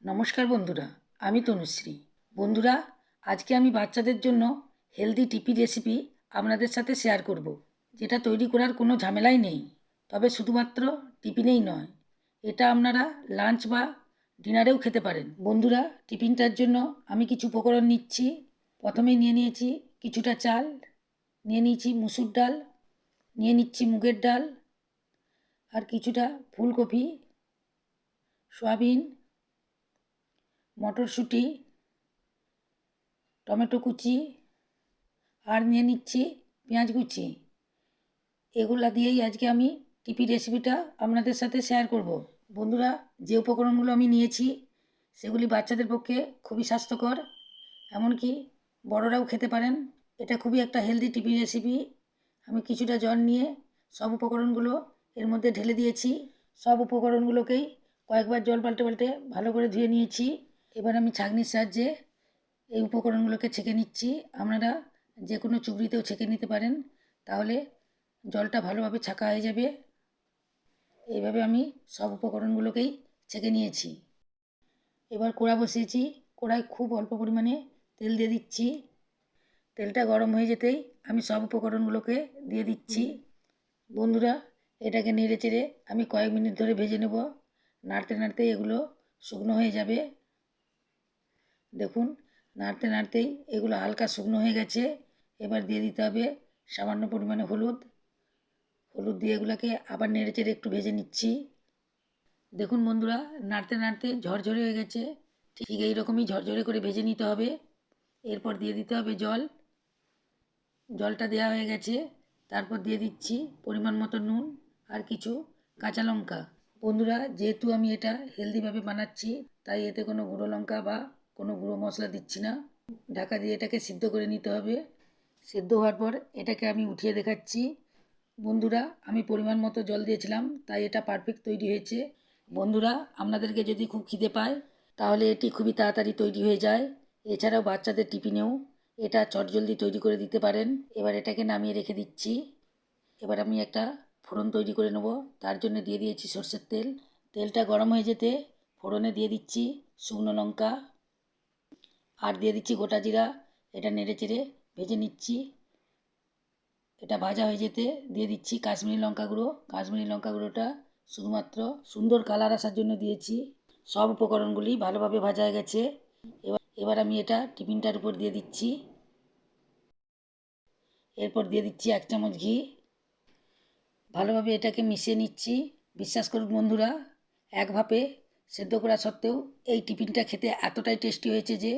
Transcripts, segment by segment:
নমস্কার বন্ধুরা, আমি তনুশ্রী। বন্ধুরা, আজকে আমি বাচ্চাদের জন্য হেলদি টিপি রেসিপি আপনাদের সাথে শেয়ার করব, যেটা তৈরি করার কোনো ঝামেলাই নেই। তবে শুধুমাত্র টিফিনেই নয়, এটা আপনারা লাঞ্চ বা ডিনারেও খেতে পারেন। বন্ধুরা, টিফিনটার জন্য আমি কিছু উপকরণ নিচ্ছি। প্রথমেই নিয়ে নিয়েছি কিছুটা চাল, নিয়ে নিয়েছি মুসুর ডাল, নিয়ে নিচ্ছি মুগের ডাল, আর কিছুটা ফুলকপি, সয়াবিন, মটরশুঁটি, টমেটো কুচি, আর নিয়ে নিচ্ছি পেঁয়াজ কুচি। এগুলো দিয়েই আজকে আমি টিপি রেসিপিটা আপনাদের সাথে শেয়ার করব। বন্ধুরা, যে উপকরণগুলো আমি নিয়েছি সেগুলি বাচ্চাদের পক্ষে খুবই স্বাস্থ্যকর, এমনকি বড়রাও খেতে পারেন। এটা খুবই একটা হেলদি টিপি রেসিপি। আমি কিছুটা জল নিয়ে সব উপকরণগুলো এর মধ্যে ঢেলে দিয়েছি। সব উপকরণগুলোকেই কয়েকবার জল পাল্টে পাল্টে ভালো করে ধুয়ে নিয়েছি। এবার আমি ছাঁকনির সাহায্যে এই উপকরণগুলোকে ছেঁকে নিচ্ছি। আপনারা যে কোনো চুবড়িতেও ছেঁকে নিতে পারেন, তাহলে জলটা ভালোভাবে ছাঁকা হয়ে যাবে। এইভাবে আমি সব উপকরণগুলোকেই ছেঁকে নিয়েছি। এবার কড়া বসিয়েছি। কড়ায় খুব অল্প পরিমাণে তেল দিয়ে দিচ্ছি। তেলটা গরম হয়ে যেতেই আমি সব উপকরণগুলোকে দিয়ে দিচ্ছি। বন্ধুরা, এটাকে নেড়ে চেড়ে আমি কয়েক মিনিট ধরে ভেজে নেব। নাড়তে নাড়তে এগুলো শুকনো হয়ে যাবে। দেখুন, নাড়তে নাড়তেই এগুলো হালকা শুকনো হয়ে গেছে। এবার দিয়ে দিতে হবে সামান্য পরিমাণে হলুদ। হলুদ দিয়ে এগুলোকে আবার নেড়ে চেড়ে একটু ভেজে নিচ্ছি। দেখুন বন্ধুরা, নাড়তে নাড়তে ঝরঝরে হয়ে গেছে। ঠিক এই রকমই ঝরঝরে করে ভেজে নিতে হবে। এরপর দিয়ে দিতে হবে জল। জলটা দেওয়া হয়ে গেছে। তারপর দিয়ে দিচ্ছি পরিমাণ মতো নুন আর কিছু কাঁচা লঙ্কা। বন্ধুরা, যেহেতু আমি এটা হেলদিভাবে বানাচ্ছি, তাই এতে কোনো গুঁড়ো লঙ্কা বা কোনো গুঁড়ো মশলা দিচ্ছি না। ঢাকা দিয়ে এটাকে সিদ্ধ করে নিতে হবে। সিদ্ধ হওয়ার পর এটাকে আমি উঠিয়ে দেখাচ্ছি। বন্ধুরা, আমি পরিমাণ মতো জল দিয়েছিলাম, তাই এটা পারফেক্ট তৈরি হয়েছে। বন্ধুরা, আপনাদেরকে যদি খুব খিদে পায় তাহলে এটি খুবই তাড়াতাড়ি তৈরি হয়ে যায়। এছাড়াও বাচ্চাদের টিফিনেও এটা চটজলদি তৈরি করে দিতে পারেন। এবার এটাকে নামিয়ে রেখে দিচ্ছি। এবার আমি একটা ফোড়ন তৈরি করে নেব। তার জন্য দিয়ে দিয়েছি সরষের তেল। তেলটা গরম হয়ে যেতে ফোড়নে দিয়ে দিচ্ছি শুকনো লঙ্কা, আর দিয়ে দিচ্ছি গোটা জিরা। এটা নেড়ে চেড়ে ভেজে নিচ্ছি। এটা ভাজা হয়ে যেতে দিয়ে দিচ্ছি কাশ্মীরি লঙ্কা গুঁড়ো। কাশ্মীরি লঙ্কা গুঁড়োটা শুধুমাত্র সুন্দর কালার আসার জন্য দিয়েছি। সব উপকরণগুলি ভালোভাবে ভাজা হয়ে গেছে। এবার আমি এটা টিফিনটার উপর দিয়ে দিচ্ছি। এরপর দিয়ে দিচ্ছি 1 চামচ ঘি। ভালোভাবে এটাকে মিশিয়ে নিচ্ছি। বিশ্বাস করুন বন্ধুরা, এক ভাপে সেদ্ধ করা সত্ত্বেও এই টিফিনটা খেতে এতটাই টেস্টি হয়েছে যে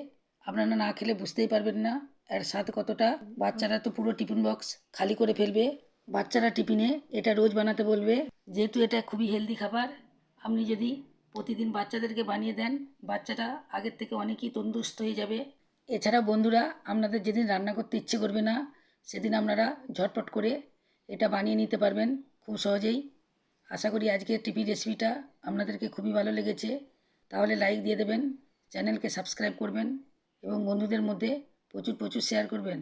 আপনারা না খেলে বুঝতেই পারবেন না এর স্বাদ কতটা। বাচ্চারা তো পুরো টিফিন বক্স খালি করে ফেলবে। বাচ্চারা টিফিনে এটা রোজ বানাতে বলবে। যেহেতু এটা খুবই হেলদি খাবার, আপনি যদি প্রতিদিন বাচ্চাদেরকে বানিয়ে দেন, বাচ্চাটা আগের থেকে অনেকই তন্দুরস্ত হয়ে যাবে। এছাড়া বন্ধুরা, আপনাদের যেদিন রান্না করতে ইচ্ছে করবে না, সেদিন আপনারা ঝটপট করে এটা বানিয়ে নিতে পারবেন খুব সহজেই। আশা করি আজকের টিপি রেসিপিটা আপনাদেরকে খুবই ভালো লেগেছে। তাহলে লাইক দিয়ে দেবেন, চ্যানেলকে সাবস্ক্রাইব করবেন এবং বন্ধুদের মধ্যে প্রচুর প্রচুর শেয়ার করবেন।